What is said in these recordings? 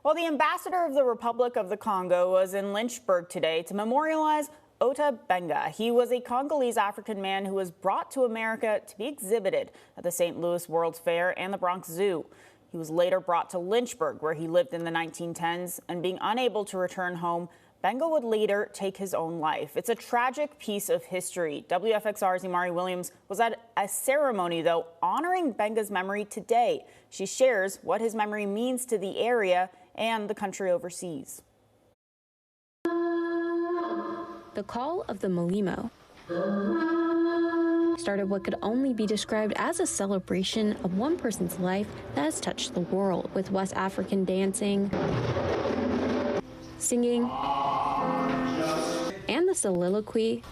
Well, the ambassador of the Republic of the Congo was in Lynchburg today to memorialize Ota Benga. He was a Congolese African man who was brought to America to be exhibited at the St. Louis World's Fair and the Bronx Zoo. He was later brought to Lynchburg, where he lived in the 1910s, and being unable to return home, Benga would later take his own life. It's a tragic piece of history. WFXR's Imari Williams was at a ceremony, though, honoring Benga's memory today. She shares what his memory means to the area and the country overseas. The call of the Malimo started what could only be described as a celebration of one person's life that has touched the world, with West African dancing, singing, and the soliloquy.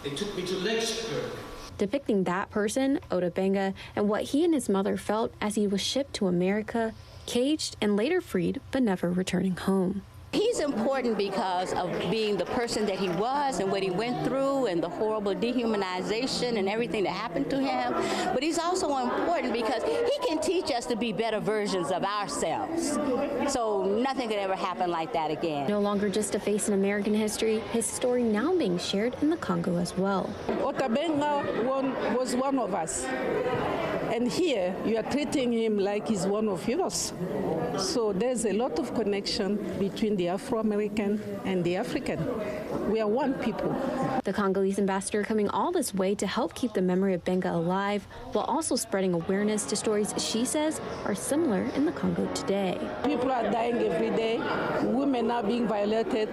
They took me to Lynchburg, Depicting that person, Ota Benga, and what he and his mother felt as he was shipped to America, caged and later freed, but never returning home. He's important because of being the person that he was and what he went through and the horrible dehumanization and everything that happened to him. But he's also important because he can teach us to be better versions of ourselves. So nothing could ever happen like that again. No longer just a face in American history, his story now being shared in the Congo as well. Ota Benga was one of us. And here, you are treating him like he's one of yours. So there's a lot of connection between the Afro-American and the African. We are one people. The Congolese ambassador coming all this way to help keep the memory of Benga alive, while also spreading awareness to stories she says are similar in the Congo today. People are dying every day. Women are being violated.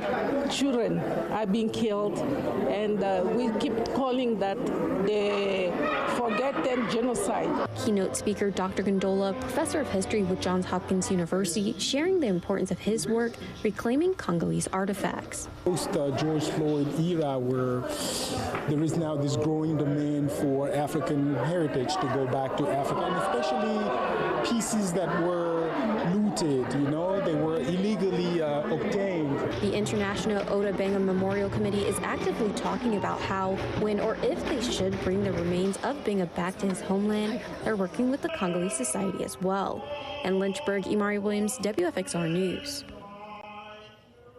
Children are being killed. And we keep calling that the forgotten genocide. Keynote speaker Dr. Gondola, professor of history with Johns Hopkins University, sharing the importance of his work reclaiming Congolese artifacts. Post George Floyd era, where there is now this growing demand for African heritage to go back to Africa, and especially pieces that were looted, they were illegally obtained. The International Ota Benga Memorial Committee is actively talking about how, when or if they should bring the remains of Benga back to his homeland. They're working with the Congolese Society as well. In Lynchburg, Imari Williams, WFXR News.